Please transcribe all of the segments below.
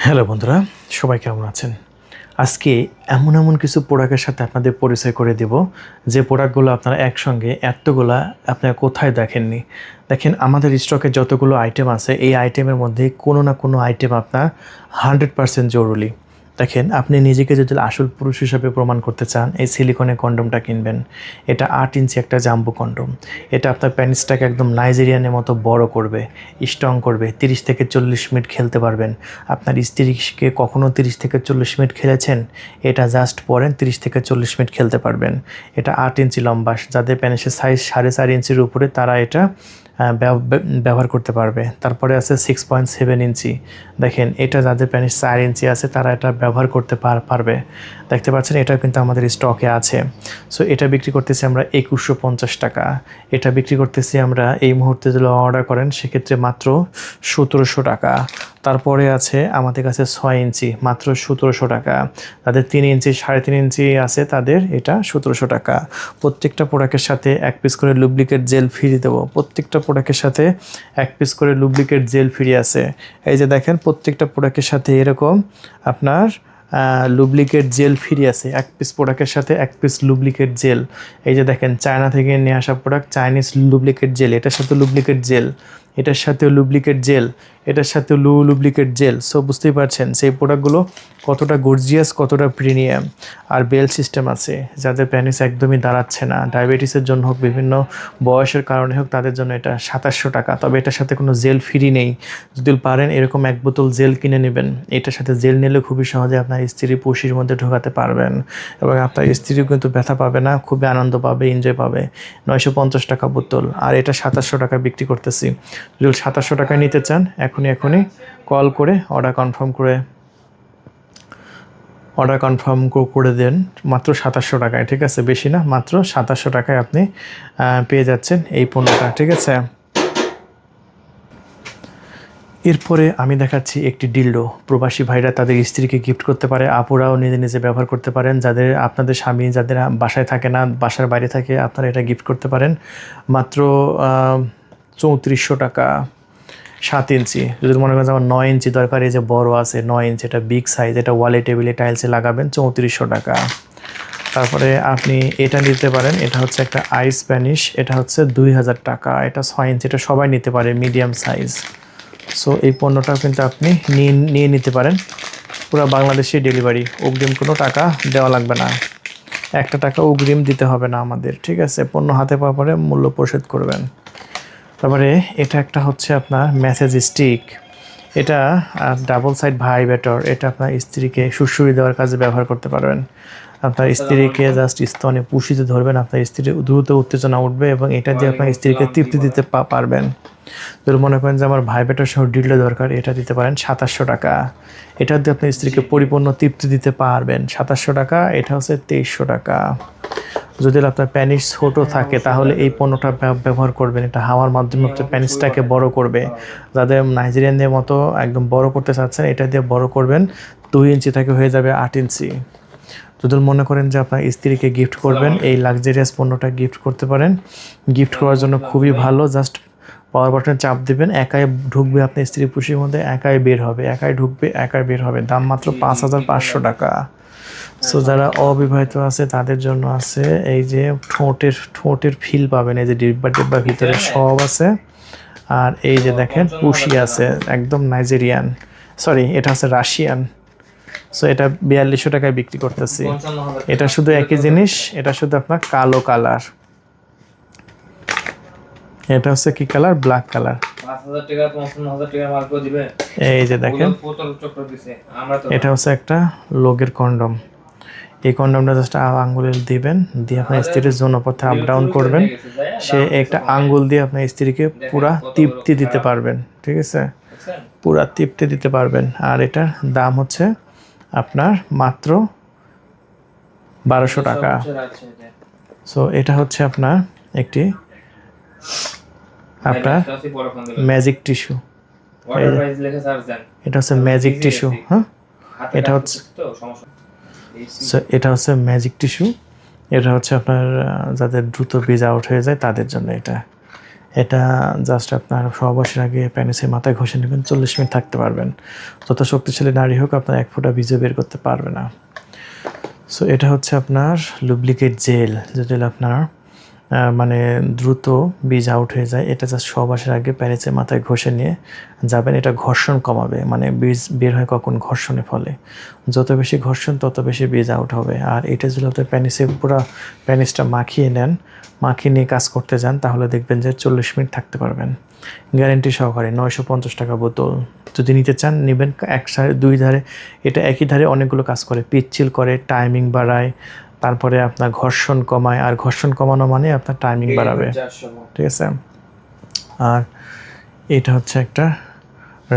Hello বন্ধুরা, সবাই কেমন আছেন? আজকে এমন কিছু প্রোডাক্টের সাথে আপনাদের পরিচয় করে দেব, যে প্রোডাক্টগুলো আপনারা একসঙ্গে এতগুলা আপনারা কোথায় দেখেননি। দেখেন, আমাদের স্টকে যতগুলো আইটেম আছে, এই আইটেমের মধ্যে কোনো না কোনো আইটেম আপনার 100% জরুরি। দেখেন, আপনি নিজেকে যদি আসল পুরুষ হিসেবে প্রমাণ করতে চান, এই সিলিকনের কন্ডোমটা কিনবেন। এটা 8 ইঞ্চি একটা জাম্বো কন্ডোম। এটা আপনার প্যানিসটাকে একদম নাইজেরিয়ানের মতো বড় করবে, স্ট্রং করবে। 30 থেকে 40 মিনিট খেলতে পারবেন। আপনার স্ত্রীকে কখনও 30 থেকে 40 মিনিট খেলেছেন? এটা জাস্ট পরেন, 30 থেকে 40 মিনিট খেলতে পারবেন। এটা 8 ইঞ্চি লম্বা, যাদের প্যানিসের সাইজ 4.5 ইঞ্চির উপরে তারা এটা ব্যবহার করতে পারবে। তারপরে আছে 6.7 ইঞ্চি। দেখেন, এটা যাদের প্যানিস 4 ইঞ্চি আছে তারা এটা ব্যবহার করতে পারবে। দেখতে পাচ্ছেন, এটা কিন্তু আমাদের স্টকে আছে। সো এটা বিক্রি করতেছি আমরা 2150 টাকা। এটা বিক্রি করতেছি আমরা এই মুহূর্তে যদি অর্ডার করেন সেক্ষেত্রে মাত্র 1700 টাকা। তারপরে আছে আমাদের কাছে 6 ইঞ্চি, মাত্র 1700 টাকা। তাদের 3 ইঞ্চি 3.5 ইঞ্চি আছে, তাদের এটা 1700 টাকা। প্রত্যেকটা প্রোডাক্টের সাথে 1 পিস করে লুব্রিকেট জেল ফ্রি দেবো। প্রত্যেকটা প্রোডাক্টের সাথে 1 পিস করে লুব্রিকেট জেল ফ্রি আছে। এই যে দেখেন, প্রত্যেকটা প্রোডাক্টের সাথে এরকম আপনার লুব্রিকেট জেল ফ্রি আছে। 1 পিস প্রোডাক্টের সাথে 1 পিস লুব্রিকেট জেল। এই যে দেখেন, চায়না থেকে নিয়ে আসা প্রোডাক্ট, চাইনিজ লুব্রিকেট জেল। এটার সাথে লুব্রিকেট জেল, এটার সাথেও লুব্রিকেট জেল, এটার সাথে লুব্রিকেট জেল। সো বুঝতেই পারছেন সেই প্রোডাক্টগুলো কতটা গর্জিয়াস, কতটা প্রিমিয়াম। আর বেল্ট সিস্টেম আছে, যাদের প্যানিস একদমই দাঁড়াচ্ছে না, ডায়াবেটিসের জন্য হোক, বিভিন্ন বয়সের কারণে হোক, তাদের জন্য এটা 2700 টাকা। তবে এটার সাথে কোনো জেল ফ্রি নেই। যদি পারেন এরকম 1 বোতল জেল কিনে নেবেন। এটার সাথে জেল নিলে খুবই সহজে আপনার স্ত্রী পুশির মধ্যে ঢোকাতে পারবেন, এবং আপনার স্ত্রীও কিন্তু ব্যথা পাবে না, খুবই আনন্দ পাবে, এনজয় পাবে। 950 টাকা বোতল, আর এটা 2700 টাকা বিক্রি করতেছি। যদি 2700 টাকায় নিতে চান, এখনই কল করে অর্ডার কনফার্ম করে দেন মাত্র 2700 টাকায়। ঠিক আছে, বেশি না, মাত্র 2700 টাকায় আপনি পেয়ে যাচ্ছেন এই পণ্যটা। ঠিক আছে, এরপরে আমি দেখাচ্ছি একটি ডিলডো। প্রবাসী ভাইরা তাদের স্ত্রীকে গিফট করতে পারে, আপুরাও নিজে ব্যবহার করতে পারেন। যাদের আপনাদের স্বামী যাদের বাসায় থাকে না, বাসার বাইরে থাকে, আপনারা এটা গিফট করতে পারেন মাত্র 3400 টাকা। 7 ইঞ্চি, যদি মনে করেন আমার 9 ইঞ্চি দরকার, এই যে বড় আছে 9 ইঞ্চি, এটা বিগ সাইজ, এটা ওয়ালে টেবিলে টাইলসে লাগাবেন, 3400 টাকা। তারপরে আপনি এটা নিতে পারেন, এটা হচ্ছে একটা আইস প্যানিশ, এটা হচ্ছে 2000 টাকা। এটা 6 ইঞ্চি, এটা সবাই নিতে পারে, মিডিয়াম সাইজ। সো এই পণ্যটাও কিন্তু আপনি নিয়ে নিতে পারেন। পুরো বাংলাদেশে ডেলিভারি, অগ্রিম কোনো টাকা দেওয়া লাগবে না, 1 টাকা অগ্রিম দিতে হবে না আমাদের। ঠিক আছে, পণ্য হাতে পাওয়ার পরে মূল্য পরিশোধ করবেন। তারপরে এটা একটা হচ্ছে আপনার মেসেজ স্টিক। এটা ডাবল সাইড ভাইব্রেটর। এটা আপনার স্ত্রীকে সুড়সুড়ি দেওয়ার কাজে ব্যবহার করতে পারবেন। আপনার স্ত্রীকে জাস্ট স্তনে পুষিতে ধরবেন, আপনার স্ত্রীর দ্রুত উত্তেজনা উঠবে, এবং এটা দিয়ে আপনার স্ত্রীকে তৃপ্তি দিতে পারবেন। যদি মনে করেন যে আমার ভাইব্রেটর সহ ডিলডো দরকার, এটা দিতে পারেন 2700 টাকা। এটা দিয়ে আপনার স্ত্রীকে পরিপূর্ণ তৃপ্তি দিতে পারবেন, 2700 টাকা। এটা হচ্ছে 2300 টাকা। যদি আপনার প্যানিস ছোটো থাকে তাহলে এই পণ্যটা ব্যবহার করবেন। এটা হাওয়ার মাধ্যমে আপনার প্যানিসটাকে বড় করবে। যাদের নাইজেরিয়ানদের মতো একদম বড় করতে চাচ্ছেন, এটা দিয়ে বড় করবেন, 2 ইঞ্চি থেকে হয়ে যাবে 8 ইঞ্চি। যদি মনে করেন যে আপনার স্ত্রীকে গিফট করবেন, এই লাক্সারিয়াস পণ্যটা গিফট করতে পারেন। গিফট করার জন্য খুবই ভালো, জাস্ট পাওয়ার বাটনে চাপ দেবেন, একাই ঢুকবে আপনার স্ত্রী পুষির মধ্যে, একাই বের হবে, একাই ঢুকবে, একাই বের হবে। দাম মাত্র 5500 টাকা। সো যারা অবিবাহিত আছে তাদের জন্য আছে এই যে ঠোঁটের ফিল পাবেন, এই যে ডিব্বা ভিতরে সব আছে। আর এই যে দেখেন পুশি আছে, একদম নাইজেরিয়ান, সরি এটা হচ্ছে রাশিয়ান। সো এটা 4200 টাকায় বিক্রি করতেছি। এটা শুধু একই জিনিস, এটা শুধু আপনার কালো কালার। এটা হচ্ছে কি কালার? Black colour. 5000 টাকা 55000 টাকা মাল করে দিবে। এই যে দেখেন, এটা হচ্ছে একটা লোগের কন্ডম। এই কন্ডমটা জাস্ট আঙ্গুলে দিবেন, দিয়ে আপনার স্ত্রীর যৌনপথে আপ ডাউন করবেন, সে একটা আঙ্গুল দিয়ে আপনার স্ত্রীকে পুরা তৃপ্তি দিতে পারবেন। ঠিক আছে, পুরা তৃপ্তি দিতে পারবেন। আর এটার দাম হচ্ছে আপনার মাত্র 1200 টাকা। সো এটা হচ্ছে আপনার একটি আপনার ম্যাজিক টিস্যু। এটা হচ্ছে ম্যাজিক টিস্যু। হ্যাঁ, এটা হচ্ছে ম্যাজিক টিস্যু। এটা হচ্ছে আপনার যাদের দ্রুত বীজ আউট হয়ে যায় তাদের জন্য এটা এটা জাস্ট আপনার সহবাসের আগে প্যানিসের মাথায় ঘষে নেবেন, 40 মিনিট থাকতে পারবেন। যত শক্তিশালী নারী হোক আপনার 1 ফোঁটা বীজও বের করতে পারবে না। সো এটা হচ্ছে আপনার লুব্রিকেট জেল, যে জেল আপনার মানে দ্রুত বীজ আউট হয়ে যায়। এটা জাস্ট সহবাসের আগে প্যানিসের মাথায় ঘষে নিয়ে যাবেন। এটা ঘর্ষণ কমাবে, মানে বীজ বের হয় কখন, ঘর্ষণের ফলে। যত বেশি ঘর্ষণ তত বেশি বীজ আউট হবে। আর এটা যদি আপনি প্যানিসে পুরো প্যানিসটা মাখিয়ে নেন, মাখিয়ে নিয়ে কাজ করতে যান, তাহলে দেখবেন যে 40 মিনিট থাকতে পারবেন গ্যারেন্টি সহকারে। 950 টাকা বোতল। যদি নিতে চান নেবেন এক সাথে 2 ধারে। এটা একই ধারে অনেকগুলো কাজ করে, পিচ্ছিল করে, টাইমিং বাড়ায়, তারপরে আপনার ঘর্ষণ কমায়। আর ঘর্ষণ কমানো মানে আপনার টাইমিং বাড়াবে, ঠিক আছে। আর এটা হচ্ছে একটা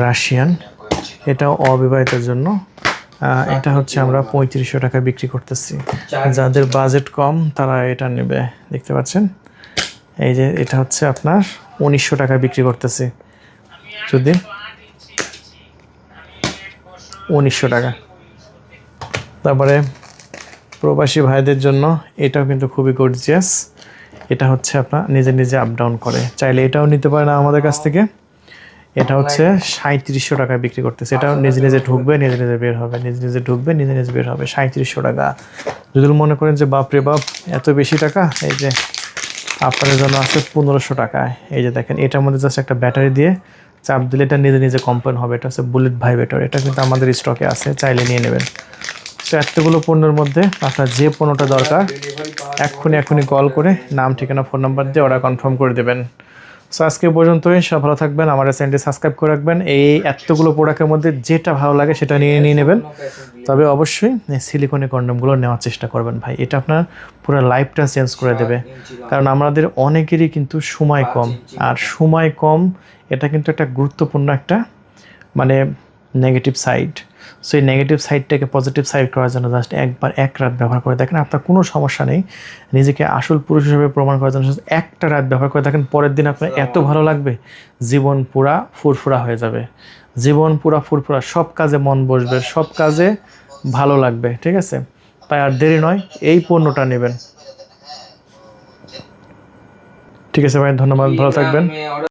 রাশিয়ান, এটাও অবিবাহিতের জন্য। এটা হচ্ছে আমরা 3500 টাকা বিক্রি করতেছি। যাদের বাজেট কম তারা এটা নেবে, দেখতে পাচ্ছেন। এই যে এটা হচ্ছে আপনার 1900 টাকা বিক্রি করতেছি, যদি 1900 টাকা। তারপরে প্রবাসী ভাইদের জন্য এটাও কিন্তু খুবই গর্জিয়াস। এটা হচ্ছে আপনার নিজে নিজে আপ ডাউন করে, চাইলে এটাও নিতে পারেন আমাদের কাছ থেকে। এটা হচ্ছে 3700 টাকা বিক্রি করতেছে। এটাও নিজে নিজে ঢুকবে, নিজে নিজে বের হবে, নিজে নিজে ঢুকবে, নিজে নিজে বের হবে। 3700 টাকা। যদি মনে করেন যে বাপরে বাপ এত বেশি টাকা, এই যে আপনাদের জন্য আছে 1500 টাকায়। এই যে দেখেন, এটার মধ্যে জাস্ট একটা ব্যাটারি দিয়ে চাপ দিলে এটা নিজে নিজে কম্পেন হবে। এটা হচ্ছে বুলেট ভাইব্রেটর। এটা কিন্তু আমাদের স্টকে আছে, চাইলে নিয়ে নেবেন। তো এতগুলো পণ্যের মধ্যে আপনার যে পণ্যটা দরকার এক্ষুনি কল করে নাম, ঠিকানা, ফোন নাম্বার দিয়ে অর্ডার কনফার্ম করে দেবেন। সো আজকে পর্যন্তই। সব ভালো থাকবেন, আমার চ্যানেলটি সাবস্ক্রাইব করে রাখবেন। এই এতগুলো প্রোডাক্টের মধ্যে যেটা ভালো লাগে সেটা নিয়ে নেবেন। তবে অবশ্যই সিলিকনের কন্ডমগুলো নেওয়ার চেষ্টা করবেন ভাই, এটা আপনার পুরো লাইফটা চেঞ্জ করে দেবে। কারণ আমাদের অনেকেরই কিন্তু সময় কম, আর সময় কম এটা কিন্তু একটা গুরুত্বপূর্ণ একটা মানে নেগেটিভ সাইড। সো এই নেগেটিভ সাইডটাকে পজিটিভ সাইড করার জন্য জাস্ট একবার 1 রাত ব্যবহার করে দেখেন, আপনার কোনো সমস্যা নেই। নিজেকে আসল পুরুষ হিসেবে প্রমাণ করার জন্য একটা রাত ব্যবহার করে দেখেন, পরের দিন আপনার এত ভালো লাগবে, জীবন পুরা ফুরফুরা হয়ে যাবে। জীবন পুরা ফুরফুরা, সব কাজে মন বসবে, সব কাজে ভালো লাগবে, ঠিক আছে। তাই আর দেরি নয়, এই পণ্যটা নেবেন। ঠিক আছে ভাই, ধন্যবাদ, ভালো থাকবেন।